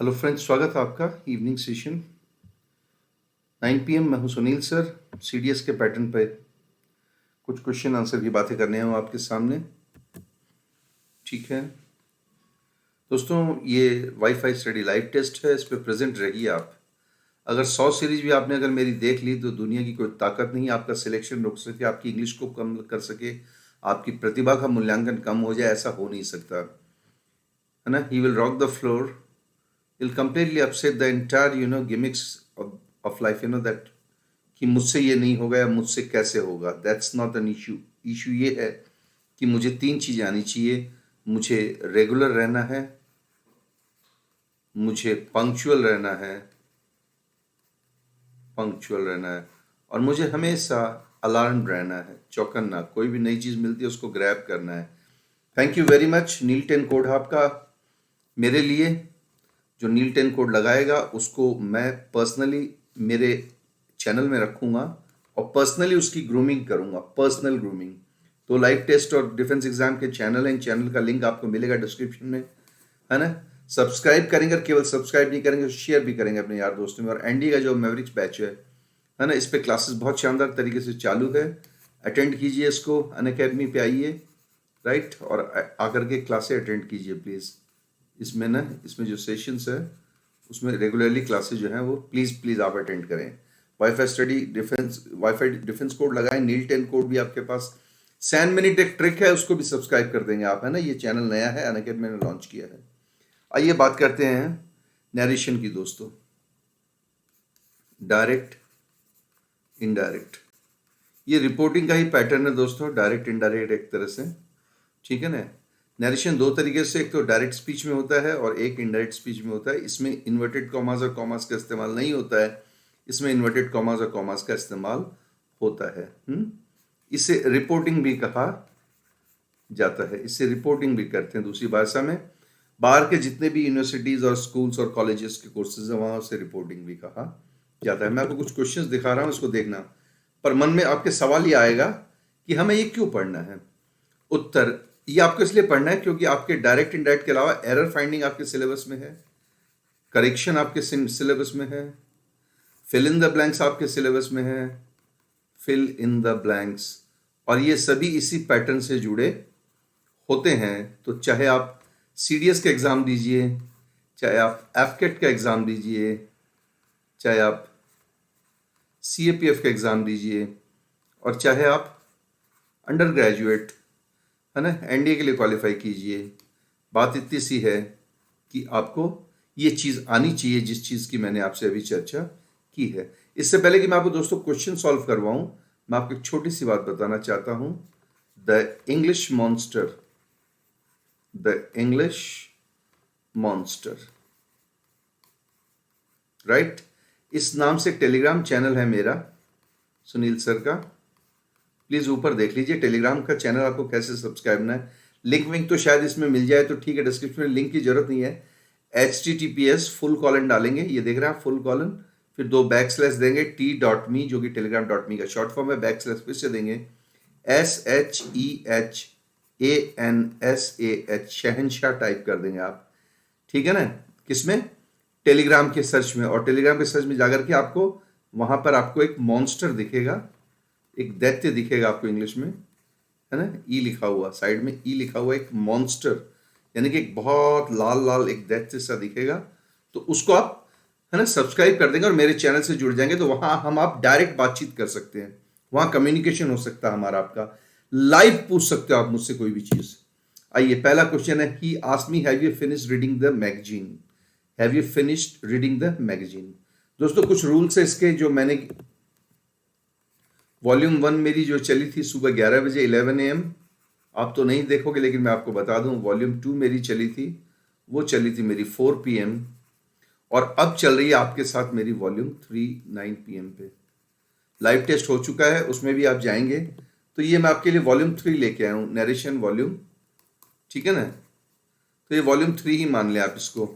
Hello friends, स्वागत है आपका इवनिंग सेशन 9 पीएम। मैं हूं सुनील सर। सीडीएस के पैटर्न पे कुछ क्वेश्चन आंसर की बातें करने हैं आपके सामने। ठीक है दोस्तों, ये वाईफाई स्टडी लाइव टेस्ट है, इस पे प्रेजेंट रहिए आप। अगर 100 सीरीज भी आपने अगर मेरी देख ली तो दुनिया की कोई ताकत नहीं आपका सिलेक्शन रोक सके, आपकी इंग्लिश को कम कर सके, आपकी प्रतिभा का मूल्यांकन कम हो जाए, ऐसा हो नहीं सकता है ना। He will rock the floor, he'll completely upset the entire gimmicks of life, that कि मुझसे ये नहीं होगा या मुझसे कैसे होगा। That's not an issue. Issue ये है कि मुझे 3 चीज़ें आनी चाहिए। मुझे रेगुलर रहना है, मुझे पंक्चुअल रहना है और मुझे हमेशा अलार्म रहना है, चौकन्ना। कोई भी नई चीज़ मिलती है उसको ग्रैब करना है। Thank you very much. नील 10 कोड आपका मेरे लिए। जो नील 10 कोड लगाएगा उसको मैं पर्सनली मेरे चैनल में रखूंगा और पर्सनली उसकी ग्रूमिंग करूंगा, पर्सनल ग्रूमिंग। तो लाइव टेस्ट और डिफेंस एग्जाम के चैनल हैं, चैनल का लिंक आपको मिलेगा डिस्क्रिप्शन में, है ना। सब्सक्राइब करेंगे और केवल सब्सक्राइब नहीं करेंगे, शेयर भी करेंगे अपने यार दोस्तों में। और एनडी का जो मैवरिक्स बैच है ना, इस पे क्लासेस बहुत शानदार तरीके से चालू है। अटेंड कीजिए इसको, अनअकैडमी पे आइए, राइट, और आकर के क्लासेस अटेंड कीजिए प्लीज़। इसमें जो सेशंस है उसमें रेगुलरली क्लासेस जो हैं वो प्लीज़ आप अटेंड करें। वाईफाई डिफेंस कोड लगाएं, नील 10 कोड भी आपके पास। सैन मिनट एक ट्रिक है, उसको भी सब्सक्राइब कर देंगे आप, है ना। ये चैनल नया है, अनअकैडमी ने लॉन्च किया है। आइए बात करते हैं नरेशन की दोस्तों। डायरेक्ट, इनडायरेक्ट, ये रिपोर्टिंग का ही पैटर्न है दोस्तों। डायरेक्ट इनडायरेक्ट एक तरह से, ठीक है ना। नरेशन 2 तरीके से, एक तो डायरेक्ट स्पीच में होता है और एक इनडायरेक्ट स्पीच में होता है। इसमें इन्वर्टेड कॉमास और कॉमास का इस्तेमाल नहीं होता है, इसमें इन्वर्टेड कॉमास और कॉमास का इस्तेमाल होता है। इसे रिपोर्टिंग भी कहा जाता है, इससे रिपोर्टिंग भी करते हैं दूसरी भाषा में। बाहर के जितने भी यूनिवर्सिटीज और स्कूल्स और कॉलेजेस के कोर्सेज हैं वहां से रिपोर्टिंग भी कहा जाता है। मैं आपको कुछ क्वेश्चंस दिखा रहा हूं, इसको देखना। पर मन में आपके सवाल ये आएगा कि हमें ये क्यों पढ़ना है। उत्तर, ये आपको इसलिए पढ़ना है क्योंकि आपके डायरेक्ट इनडायरेक्ट के अलावा एरर फाइंडिंग आपके सिलेबस में है, करेक्शन आपके सिलेबस में है, फिल इन द ब्लैंक्स आपके सिलेबस में है, फिल इन द ब्लैंक्स, और ये सभी इसी पैटर्न से जुड़े होते हैं। तो चाहे आप सीडीएस का एग्जाम दीजिए, चाहे आप एफकेट का एग्जाम दीजिए, चाहे आप सीएपीएफ का एग्जाम दीजिए, और चाहे आप अंडर ग्रेजुएट, है ना, एनडीए के लिए क्वालिफाई कीजिए। बात इतनी सी है कि आपको ये चीज़ आनी चाहिए जिस चीज़ की मैंने आपसे अभी चर्चा की है। इससे पहले कि मैं आपको दोस्तों क्वेश्चन सॉल्व करवाऊं, मैं आपको एक छोटी सी बात बताना चाहता हूं। द इंग्लिश मॉन्स्टर, राइट, इस नाम से टेलीग्राम चैनल है मेरा, सुनील सर का। प्लीज़ ऊपर देख लीजिए टेलीग्राम का चैनल आपको कैसे सब्सक्राइब करना है। लिंक विंक तो शायद इसमें मिल जाए तो ठीक है, डिस्क्रिप्शन में लिंक की जरूरत नहीं है। https डालेंगे, ये देख रहे हैं आप, फुल : फिर 2 बैकस्लैश देंगे, t.me जो कि telegram.me का शॉर्ट फॉर्म है, बैकस्लैश फिर से देंगे, SHEHANSAH, शहनशाह टाइप कर देंगे आप, ठीक है ना। किसमें? टेलीग्राम के सर्च में। और टेलीग्राम के सर्च में जाकर के आपको वहां पर आपको एक मॉन्स्टर दिखेगा, एक दैत्य दिखेगा आपको इंग्लिश में, है ना, ई लिखा हुआ, साइड में ई लिखा हुआ, एक मॉन्स्टर, यानी कि एक बहुत लाल लाल एक दैत्य सा दिखेगा। तो उसको आप, है ना, सब्सक्राइब कर देंगे और मेरे चैनल से जुड़ जाएंगे। तो वहां हम आप डायरेक्ट बातचीत कर सकते हैं, वहां कम्युनिकेशन हो सकता है हमारा, आपका लाइव पूछ सकते हो आप मुझसे कोई भी चीज। आइए, पहला क्वेश्चन है, he asked me have you finished reading the magazine. Have you finished reading the magazine. दोस्तों कुछ रूल्स है इसके, जो मैंने वॉल्यूम 1 मेरी जो चली थी सुबह 11 बजे 11 AM, आप तो नहीं देखोगे लेकिन मैं आपको बता दूं, वॉल्यूम 2 मेरी चली थी, वो चली थी मेरी 4 PM, और अब चल रही है आपके साथ मेरी वॉल्यूम 3 9 PM पे। लाइव टेस्ट हो चुका है, उसमें भी आप जाएंगे। तो ये मैं आपके लिए वॉल्यूम 3 लेके आया हूँ, नरेशन वॉल्यूम, ठीक है ना। तो ये वॉल्यूम 3 ही मान लें आप इसको।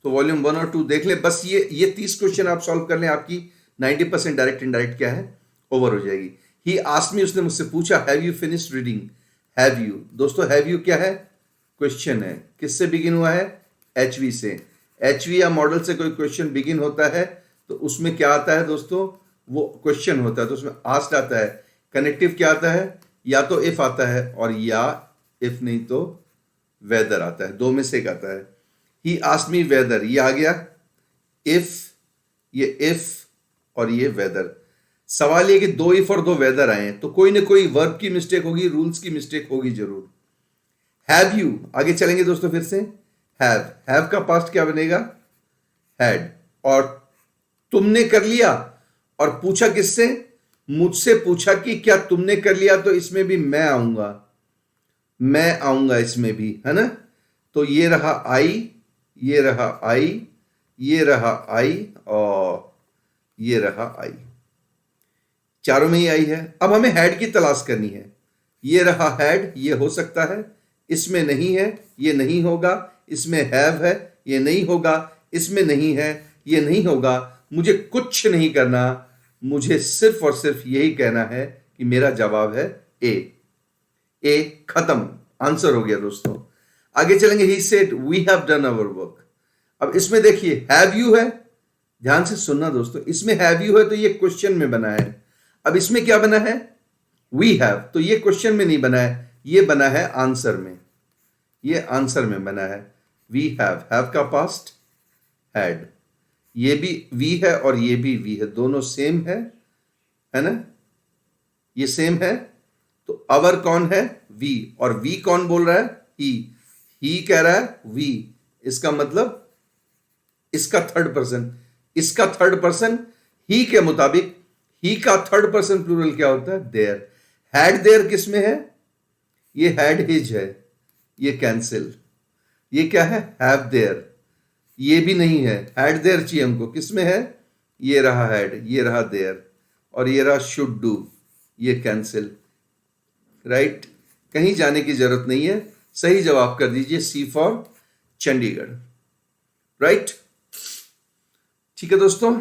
तो वॉल्यूम 1 और 2 देख लें, बस ये 30 क्वेश्चन आप सॉल्व कर लें, आपकी 90% डायरेक्ट इनडायरेक्ट क्या है, ओवर हो जाएगी। ही आस्क्ड मी, उसने मुझसे पूछा, have you finished reading. Have you, दोस्तों हैव यू क्या है, क्वेश्चन है, किससे बिगिन हुआ है, HV से। HVR मॉडल से कोई क्वेश्चन बिगिन होता है तो उसमें क्या आता है दोस्तों, वो क्वेश्चन होता है तो उसमें आस्क्ड आता है। कनेक्टिव क्या आता है, या तो इफ आता है और या इफ नहीं तो वेदर आता है, दो में से एक आता है। ही आस्क्ड मी वेदर, ये आ गया इफ, ये इफ और ये वेदर। सवाल ये कि दो इफ और दो वेदर आए हैं तो कोई ना कोई वर्ब की मिस्टेक होगी, रूल्स की मिस्टेक होगी जरूर। हैव यू, आगे चलेंगे दोस्तों फिर से। हैव का पास्ट क्या बनेगा, हैड। और तुमने कर लिया, और पूछा किससे, मुझसे पूछा कि क्या तुमने कर लिया, तो इसमें भी मैं आऊंगा, मैं आऊंगा इसमें भी, है ना। तो ये रहा आई, ये रहा आई, ये रहा आई और ये रहा आई, चारों में ही आई है। अब हमें हैड की तलाश करनी है। ये रहा हैड, ये हो सकता है, इसमें नहीं है, ये नहीं होगा। इसमें हैव है, ये नहीं होगा। इसमें नहीं है, ये नहीं होगा। मुझे कुछ नहीं करना, मुझे सिर्फ और सिर्फ यही कहना है कि मेरा जवाब है ए खत्म, आंसर हो गया दोस्तों। आगे चलेंगे। He said we have done our work. अब इसमें देखिए हैव यू है, ध्यान से सुनना दोस्तों, इसमें हैव यू है तो ये क्वेश्चन में बना है। अब इसमें क्या बना है, वी हैव, तो ये क्वेश्चन में नहीं बना है, ये बना है आंसर में, ये आंसर में बना है। वी हैव का पास्ट हैड, ये भी वी है और ये भी वी है, दोनों सेम है ना, ये सेम है। तो अवर कौन है, वी, और वी कौन बोल रहा है, ही कह रहा है वी, इसका मतलब इसका थर्ड पर्सन, इसका थर्ड पर्सन ही के मुताबिक, ही का थर्ड पर्सन प्लूरल क्या होता है, देयर। हैड देयर किस में है, ये हैड हिज है, ये कैंसिल। ये क्या है, हैव देयर, ये भी नहीं है, हैड देयर चाहिए हमको, किस में है, ये रहा हैड, ये रहा देयर, और ये रहा शुड डू, ये कैंसिल। राइट, कहीं जाने की जरूरत नहीं है, सही जवाब कर दीजिए सी फॉर चंडीगढ़। राइट, ठीक है दोस्तों,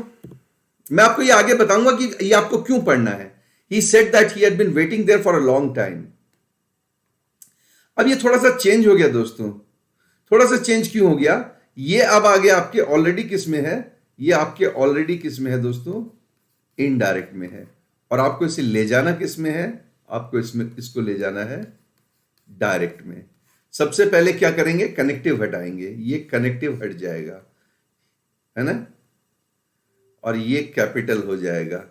मैं आपको ये आगे बताऊंगा कि ये आपको क्यों पढ़ना है। He said that he had been waiting there for a long time. अब ये थोड़ा सा चेंज हो गया दोस्तों, थोड़ा सा चेंज क्यों हो गया, ये अब आ गया आपके ऑलरेडी किस में है, ये आपके ऑलरेडी किस में है दोस्तों, इनडायरेक्ट में है। और आपको इसे ले जाना किस में है, आपको इसमें इसको ले जाना है डायरेक्ट में। सबसे पहले क्या करेंगे, कनेक्टिव हटाएंगे, ये कनेक्टिव हट जाएगा, है ना, और ये कैपिटल हो जाएगा,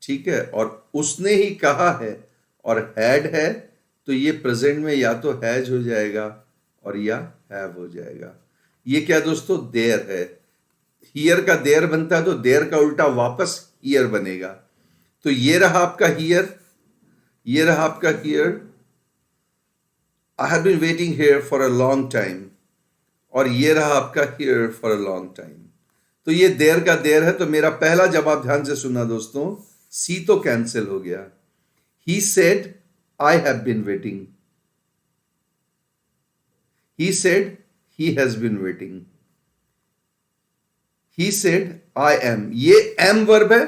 ठीक है। और उसने ही कहा है और हैड है तो ये प्रेजेंट में या तो हैज हो जाएगा और या हैव हो जाएगा। ये क्या दोस्तों, देयर है, हियर का देयर बनता है तो देयर का उल्टा वापस हियर बनेगा। तो ये रहा आपका हियर, ये रहा आपका here, I have been waiting here for a long time, और ये रहा आपका here for a long time. तो ये देयर का देयर है, तो मेरा पहला जवाब ध्यान से सुनना दोस्तों, सी तो कैंसिल हो गया। He said I have been waiting, he said he has been waiting, he said I am, ये एम वर्ब है,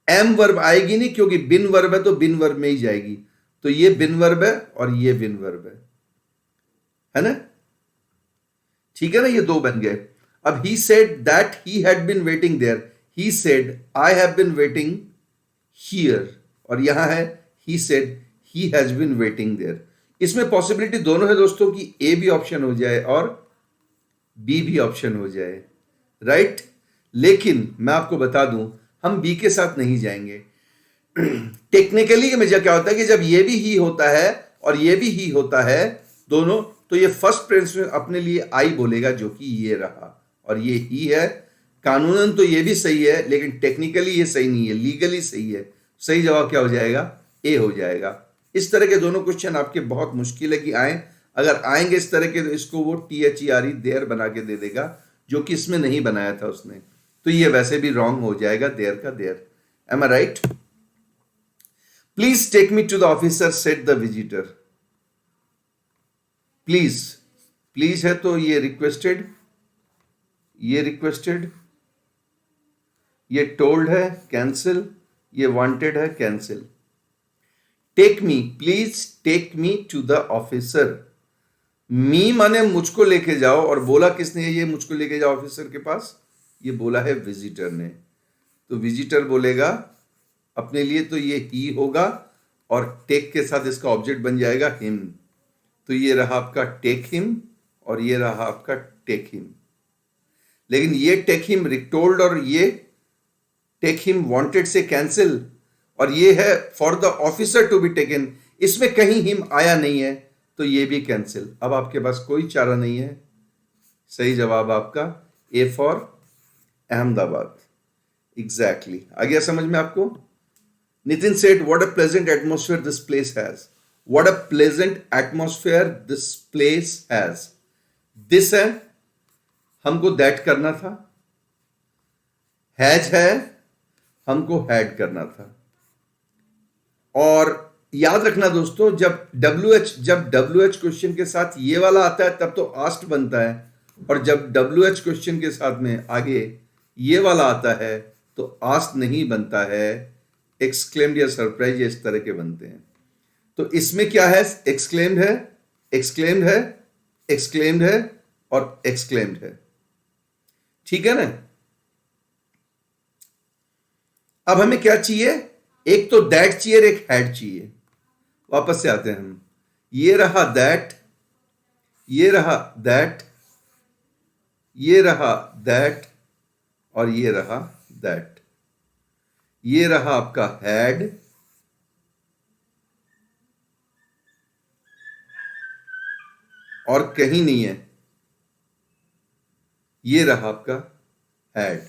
एम वर्ब आएगी नहीं क्योंकि बिन वर्ब है तो बिन वर्ब में ही जाएगी, तो ये बिन वर्ब है और ये बिन वर्ब है ना, ठीक है ना, ये दो बन गए। अब he said that he had been waiting there, he said I have been waiting here, और यहां है he said he has been waiting there। इसमें पॉसिबिलिटी दोनों है दोस्तों कि ए भी ऑप्शन हो जाए और बी भी ऑप्शन हो जाए, राइट। लेकिन मैं आपको बता दूं हम बी के साथ नहीं जाएंगे। टेक्निकली में क्या होता है कि जब ये भी ही होता है और ये भी ही होता है दोनों, तो ये फर्स्ट प्रेजेंस में अपने लिए आई बोलेगा जो कि ये रहा, और ये ही है। कानूनन तो ये भी सही है लेकिन टेक्निकली ये सही नहीं है, लीगली सही है। सही जवाब क्या हो जाएगा, ए हो जाएगा। इस तरह के दोनों क्वेश्चन आपके बहुत मुश्किल है कि आए, अगर आएंगे इस तरह के तो इसको वो THERE देयर बना के दे देगा जो कि इसमें नहीं बनाया था उसने, तो ये वैसे भी रॉन्ग हो जाएगा, देयर का there. Am I right. Please take me to the officer said the visitor. Please, please है तो ये रिक्वेस्टेड, ये रिक्वेस्टेड, ये टोल्ड है कैंसिल, ये वांटेड है cancel. Take me, please take me to the officer, me माने मुझको लेके जाओ, और बोला किसने ये मुझको लेके जाओ ऑफिसर के पास? ये बोला है विजिटर ने। तो विजिटर बोलेगा अपने लिए, तो ये ही होगा, और टेक के साथ इसका ऑब्जेक्ट बन जाएगा हिम। तो ये रहा आपका टेक हिम, और ये रहा आपका टेक हिम। लेकिन ये टेक हिम रिटोल्ड और ये टेक हिम वांटेड से कैंसिल, और ये है for the officer to be taken, इसमें कहीं हिम आया नहीं है, तो ये भी कैंसिल। अब आपके पास कोई चारा नहीं है। सही जवाब आपका ए फॉर अहमदाबाद। एग्जैक्टली आ गया समझ में आपको? Nitin said what a pleasant atmosphere this place has. What a pleasant atmosphere this place has. This है, हमको दैट करना था। हैज है, हमको हैड करना था। और याद रखना दोस्तों, जब WH क्वेश्चन के साथ ये वाला आता है तब तो आस्ट बनता है, और जब WH क्वेश्चन के साथ में आगे ये वाला आता है तो आस्ट नहीं बनता है, एक्सक्लेम्ड या सरप्राइज इस तरह के बनते हैं। तो इसमें क्या है? एक्सक्लेम्ड है, एक्सक्लेम्ड है, एक्सक्लेम्ड है और एक्सक्लेम्ड है। ठीक है ना? अब हमें क्या चाहिए? एक तो दैट चाहिए, एक हैड चाहिए। वापस से आते हैं हम। ये रहा दैट, ये रहा दैट, ये रहा दैट, और ये रहा दैट। ये रहा आपका हैड, और कहीं नहीं है। ये रहा आपका हैड।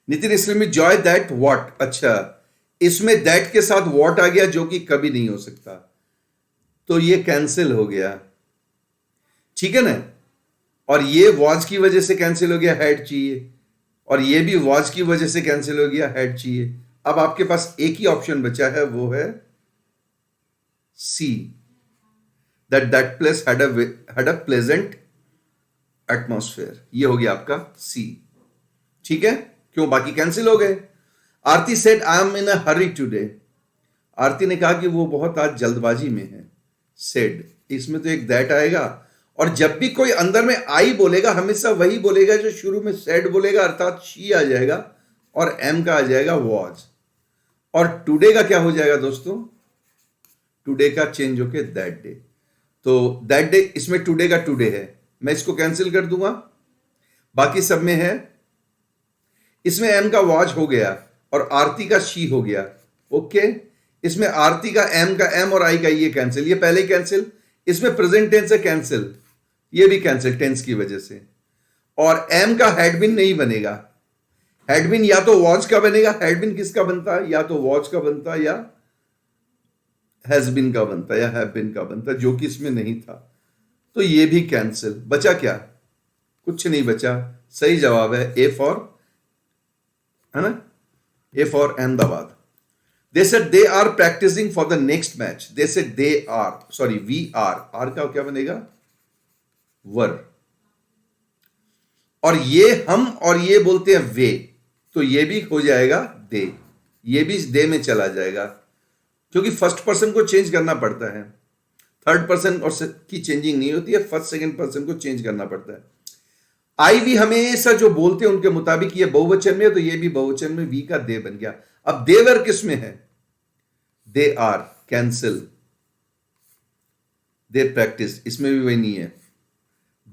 नितिन इसलिए में जॉय दैट व्हाट। अच्छा, इसमें दैट के साथ व्हाट आ गया, जो कि कभी नहीं हो सकता, तो ये कैंसिल हो गया। ठीक है ना? और ये वॉज की वजह से कैंसिल हो गया, हैड चाहिए, और ये भी वॉज की वजह से कैंसिल हो गया, हैड चाहिए। अब आपके पास एक ही ऑप्शन बचा है, वो है C, that place had a pleasant atmosphere. ये हो गया आपका सी। ठीक है? क्यों? बाकी कैंसिल हो गए। Aarti said I am in a hurry today. Aarti ने कहा कि वो बहुत आज जल्दबाजी में है। सेड, इसमें तो एक दैट आएगा, और जब भी कोई अंदर में आई बोलेगा हमेशा वही बोलेगा जो शुरू में सेड बोलेगा, अर्थात शी आ जाएगा, और एम का आ जाएगा वॉज। और टुडे का क्या हो जाएगा दोस्तों? टुडे का चेंज होके दैट डे। तो दैट डे, इसमें टुडे का टुडे है, मैं इसको कैंसिल कर दूंगा। बाकी सब में है, इसमें एम का वॉज हो गया और आरती का शी हो गया। ओके, इसमें आरती का एम और आई का ये कैंसिल, ये पहले ही कैंसिल। इसमें प्रेजेंट टेंस है, कैंसिल, ये भी कैंसिल टेंस की वजह से। और एम का हैडबिन नहीं बनेगा। हैडबिन या तो वॉज का बनेगा। हैडबिन किसका बनता है? या तो वॉज का बनता, या हैजबिन का बनता, या हैवबिन का बनता, जो कि इसमें नहीं था। तो ये भी कैंसिल। बचा क्या? कुछ नहीं बचा। सही जवाब है ए फॉर, है ना? A for Ahmedabad. They said they are practicing for the next match. They said they are, sorry, we are. R का क्या बनेगा? वर। और ये हम और ये बोलते हैं वे, तो ये भी हो जाएगा दे। ये भी दे में चला जाएगा, क्योंकि फर्स्ट पर्सन को चेंज करना पड़ता है। थर्ड पर्सन और की चेंजिंग नहीं होती है, फर्स्ट सेकंड पर्सन को चेंज करना पड़ता है। आई भी हमेशा जो बोलते हैं उनके मुताबिक ये बहुवचन में है, तो ये भी बहुवचन में वी का दे बन गया। अब देवर किस में है? They are, cancel. They practice, इसमें भी वही नहीं है।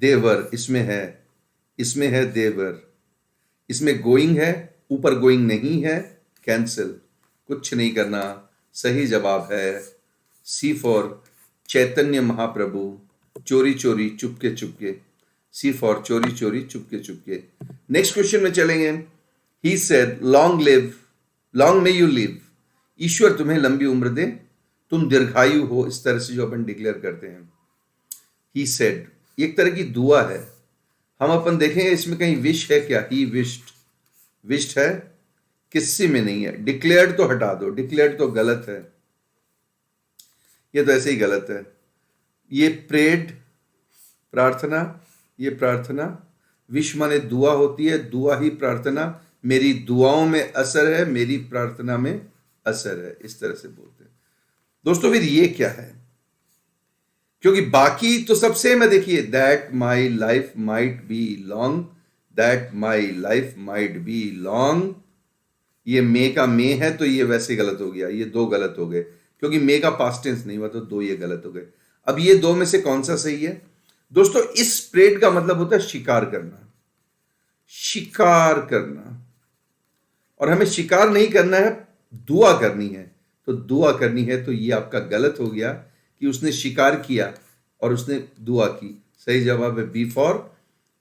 देवर इसमें है, इसमें है देवर। इसमें गोइंग है, ऊपर गोइंग नहीं है, कैंसिल। कुछ नहीं करना। सही जवाब है सी फॉर चैतन्य महाप्रभु। चोरी चोरी चुपके चुपके। सी फॉर चोरी चोरी चुपके चुपके। नेक्स्ट क्वेश्चन में चलेंगे। He said long live, long may you live. ईश्वर तुम्हें लंबी उम्र दे, तुम दीर्घायु हो, इस तरह से जो अपन डिक्लेयर करते हैं। ही सेड एक तरह की दुआ है। हम अपन देखेंगे इसमें कहीं विश है क्या? ही विश्ड, विश्ड है, किसी में नहीं है। डिक्लेयर्ड तो हटा दो, डिक्लेयर्ड तो गलत है, ये तो ऐसे ही गलत है। ये प्रेड, प्रार्थना, ये प्रार्थना। विश माने दुआ होती है, दुआ ही प्रार्थना। मेरी दुआओं में असर है, मेरी प्रार्थना में असर है, इस तरह से बोलते हैं दोस्तों। फिर ये क्या है, क्योंकि बाकी तो सब सेम है। देखिए, that my life might be long, that my life might be long, ये मे का मे है तो ये वैसे गलत हो गया, ये दो गलत हो गए, क्योंकि मे का पास्ट टेंस नहीं हुआ तो दो ये गलत हो गए। अब ये दो में से कौन सा सही है दोस्तों? इस स्प्रेड का मतलब होता है शिकार करना, शिकार करना, और हमें शिकार नहीं करना है, दुआ करनी है। तो दुआ करनी है तो ये आपका गलत हो गया कि उसने शिकार किया और उसने दुआ की। सही जवाब है B for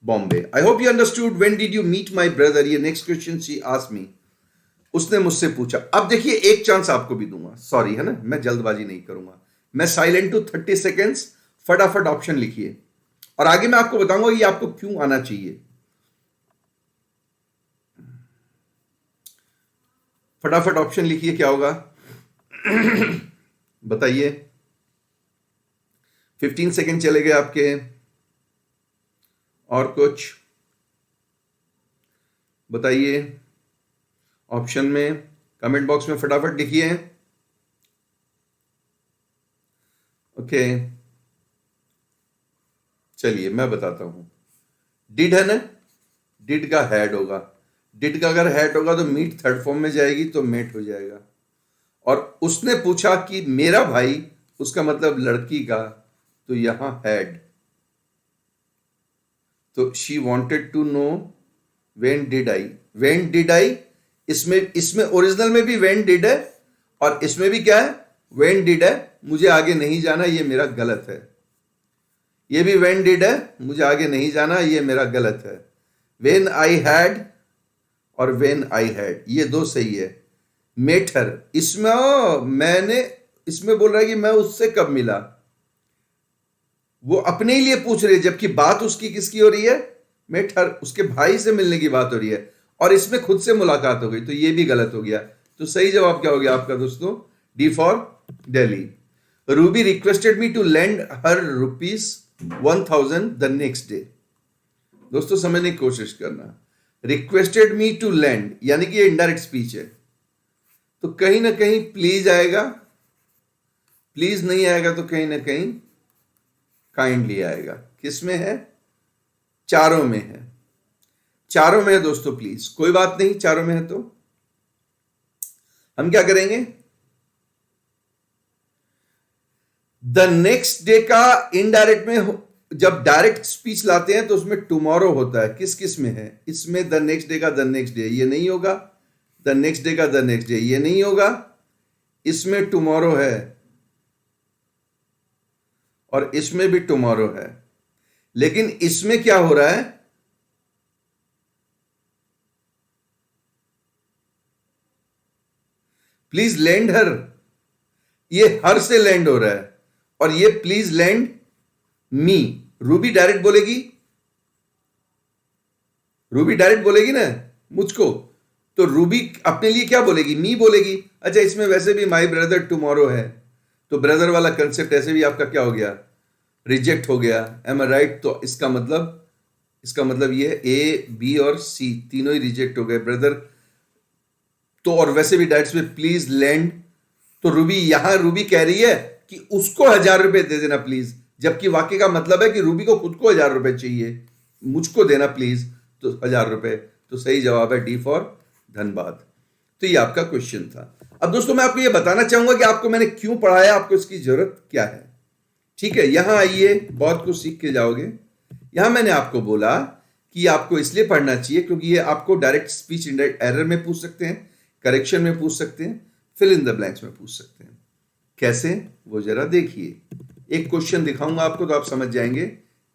Bombay. I hope you understood. When did you meet my brother, ये next question she asked me, उसने मुझसे पूछा। अब देखिए, एक चांस आपको भी दूंगा, सॉरी है ना, मैं जल्दबाजी नहीं करूंगा, मैं साइलेंट टू 30 सेकेंड्स, फटाफट ऑप्शन लिखिए और आगे मैं आपको बताऊंगा ये आपको क्यों आना चाहिए। फटाफट ऑप्शन लिखिए, क्या होगा बताइए। 15 सेकेंड चले गए आपके। और कुछ बताइए ऑप्शन में, कमेंट बॉक्स में फटाफट लिखिए। ओके, चलिए मैं बताता हूं। डिड है ना, डिड का हेड होगा, डिड का अगर हेड होगा तो मीट थर्ड फॉर्म में जाएगी तो मेट हो जाएगा। और उसने पूछा कि मेरा भाई, उसका मतलब लड़की का, तो यहां हेड, तो she wanted to know when did I, when did I, इसमें इसमें ओरिजिनल में भी वेन डिड है और इसमें भी क्या है, वेन डिड है। मुझे आगे नहीं जाना, ये मेरा गलत है। ये भी वेन डिड है, मुझे आगे नहीं जाना, ये मेरा गलत है। वेन आई हैड और वेन आई हैड, ये दो सही है। मेटर, इसमें मैंने, इसमें बोल रहा है कि मैं उससे कब मिला, वो अपने ही लिए पूछ रही है, जबकि बात उसकी किसकी हो रही है, मेटर, उसके भाई से मिलने की बात हो रही है, और इसमें खुद से मुलाकात हो गई, तो ये भी गलत हो गया। तो सही जवाब क्या हो गया आपका दोस्तों? D for Delhi. Ruby requested me to lend her ₹1000 the next day. दोस्तों समझने की कोशिश करना, रिक्वेस्टेड मी टू लेंड यानी कि ये इनडायरेक्ट स्पीच है, तो कहीं ना कहीं प्लीज आएगा, प्लीज नहीं आएगा तो कहीं ना कहीं काइंडली आएगा। किस में है? चारों में है, चारों में है दोस्तों। प्लीज कोई बात नहीं, चारों में है तो हम क्या करेंगे, द नेक्स्ट डे का इनडायरेक्ट में, जब डायरेक्ट स्पीच लाते हैं तो उसमें टुमारो होता है। किस किस में है? इसमें द नेक्स्ट डे का द नेक्स्ट डे ये नहीं होगा, द नेक्स्ट डे का द नेक्स्ट डे ये नहीं होगा, इसमें टुमारो है और इसमें भी टुमारो है। लेकिन इसमें क्या हो रहा है, प्लीज लैंड हर, ये हर से लैंड हो रहा है, और ये please land me. Ruby direct बोलेगी, रूबी डायरेक्ट बोलेगी ना मुझको, तो रूबी अपने लिए क्या बोलेगी, मी बोलेगी। अच्छा, इसमें वैसे भी माई ब्रदर टुमारो है, तो ब्रदर वाला कंसेप्ट ऐसे भी आपका क्या हो गया, रिजेक्ट हो गया। M I right? तो इसका मतलब ये ए बी और सी तीनों ही रिजेक्ट हो गए, ब्रदर तो। और वैसे भी डायरेक्ट में प्लीज लैंड, तो रूबी यहां रूबी कह रही है कि उसको ₹1000 दे देना प्लीज, जबकि वाक्य का मतलब है कि रूबी को खुद को ₹1000 चाहिए, मुझको देना प्लीज, तो ₹1000। तो सही जवाब है डी फॉर धनबाद। तो ये आपका क्वेश्चन था। अब दोस्तों मैं आपको ये बताना चाहूंगा कि आपको मैंने क्यों पढ़ाया, आपको इसकी जरूरत क्या है। ठीक है, यहां आइए, बहुत कुछ सीख के जाओगे। यहां मैंने आपको बोला कि आपको इसलिए पढ़ना चाहिए क्योंकि ये आपको डायरेक्ट स्पीच इनडायरेक्ट एरर में पूछ सकते हैं, करेक्शन में पूछ सकते हैं, फिल इन द ब्लैंक्स में पूछ सकते हैं। कैसे, वो जरा देखिए। एक क्वेश्चन दिखाऊंगा आपको तो आप समझ जाएंगे।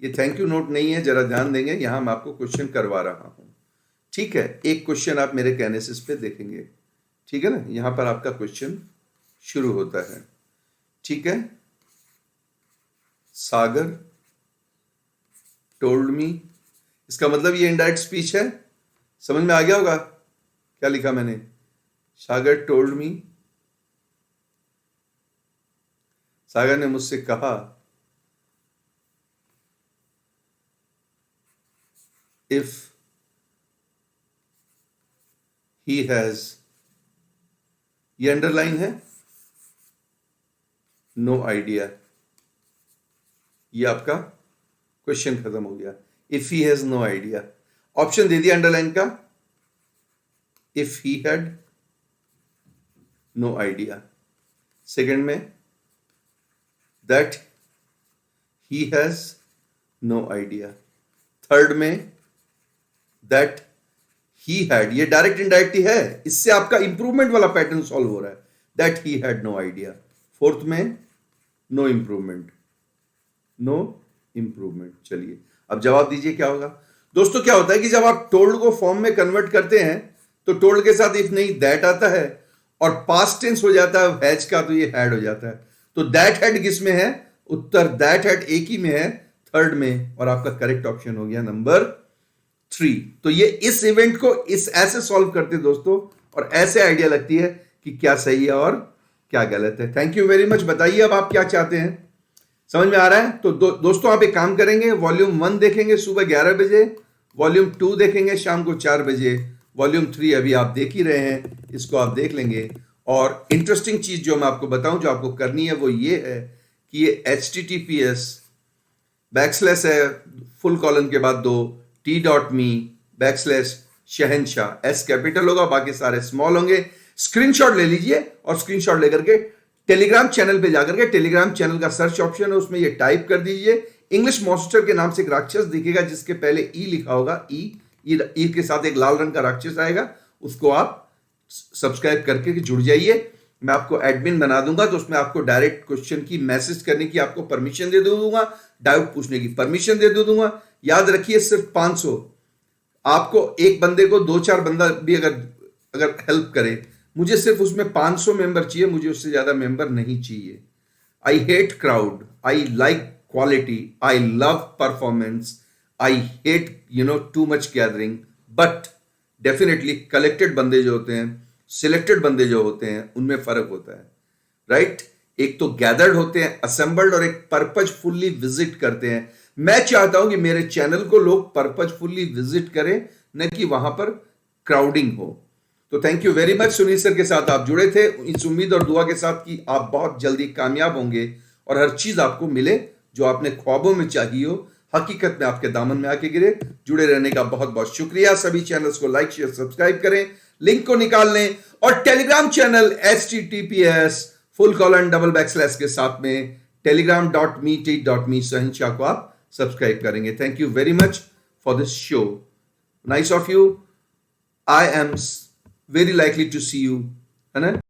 ये थैंक यू नोट नहीं है, जरा ध्यान देंगे, यहां मैं आपको क्वेश्चन करवा रहा हूं। ठीक है, एक क्वेश्चन आप मेरे कहने से इस पे देखेंगे। ठीक है ना, यहां पर आपका क्वेश्चन शुरू होता है। ठीक है, सागर टोल्ड मी, इसका मतलब ये इनडायरेक्ट स्पीच है। समझ में आ गया होगा क्या लिखा मैंने, सागर टोल्ड मी, सागर ने मुझसे कहा, इफ he has ये अंडरलाइन है, नो आइडिया, ये आपका क्वेश्चन खत्म हो गया। If he has no idea, option दे दिया अंडरलाइन का, if he had no idea. Second में that he has no idea. Third में दैट ही हैड, ये डायरेक्ट इनडायरेक्ट ही है, इससे आपका इंप्रूवमेंट वाला पैटर्न सॉल्व हो रहा है, that he had no idea. Fourth में नो इंप्रूवमेंट, नो इंप्रूवमेंट। चलिए अब जवाब दीजिए क्या होगा। दोस्तों क्या होता है कि जब आप टोल्ड को फॉर्म में कन्वर्ट करते हैं तो टोल्ड के साथ इफ नहीं दैट आता है, और पास्ट टेंस हो जाता है हैज का, तो ये हैड हो जाता है। तो दैट हैड किस में है, उत्तर दैट हैड एक ही में है, थर्ड में, और आपका करेक्ट ऑप्शन हो गया नंबर 3। तो ये इस इवेंट को इस ऐसे सॉल्व करते हैं दोस्तों, और ऐसे आइडिया लगती है कि क्या सही है और क्या गलत है। Thank you very much. बताइए अब आप क्या चाहते हैं, समझ में आ रहा है? तो दोस्तों आप एक काम करेंगे, वॉल्यूम 1 देखेंगे सुबह 11 बजे, वॉल्यूम 2 देखेंगे शाम को 4 बजे, वॉल्यूम 3 अभी आप देख ही रहे हैं, इसको आप देख लेंगे। और इंटरेस्टिंग चीज जो मैं आपको बताऊं जो आपको करनी है वो ये है कि ये https बैकस्लैश है, फुल कॉलन के बाद 2 t.me/शहनशाह, एस कैपिटल होगा, बाकी सारे स्मॉल होंगे। स्क्रीनशॉट ले लीजिए और स्क्रीनशॉट लेकर के टेलीग्राम चैनल पे जाकर के, टेलीग्राम चैनल का सर्च ऑप्शन है उसमें ये टाइप कर दीजिए, इंग्लिश मॉन्स्टर के नाम से एक राक्षस दिखेगा जिसके पहले ई लिखा होगा, ई के साथ एक लाल रंग का राक्षस आएगा, उसको आप सब्सक्राइब करके जुड़ जाइए। मैं आपको एडमिन बना दूंगा, तो उसमें आपको डायरेक्ट क्वेश्चन की मैसेज करने की आपको परमिशन दे दूंगा, डाउट पूछने की परमिशन दे दूंगा। याद रखिए सिर्फ 500, आपको एक बंदे को 2-4 बंदा भी अगर हेल्प करे, मुझे सिर्फ उसमें 500 मेंबर चाहिए, मुझे उससे ज्यादा मेंबर नहीं चाहिए। I hate crowd, I like quality, I love performance, I hate too much gathering, but definitely collected बंदे जो होते हैं, सिलेक्टेड बंदे जो होते हैं, उनमें फर्क होता है, राइट? एक तो गैदर्ड होते हैं, असेंबल्ड, और एक पर्पजफुली विजिट करते हैं। मैं चाहता हूं कि मेरे चैनल को लोग पर्पजफुली विजिट करें, न कि वहां पर क्राउडिंग हो। तो thank you very much. Sunil sir के साथ आप जुड़े थे इस उम्मीद और दुआ के साथ कि आप बहुत जल्दी कामयाब होंगे और हर चीज आपको मिले जो आपने ख्वाबों में चाहिए हो, हकीकत में आपके दामन में आके गिरे। जुड़े रहने का बहुत बहुत शुक्रिया। सभी चैनल्स को लाइक शेयर सब्सक्राइब करें, लिंक को निकाल लें, और टेलीग्राम चैनल https:// के साथ में telegram.me शहनशाह को आप सब्सक्राइब करेंगे। Thank you very much for this show, nice of you. I am very likely to see you, है ना?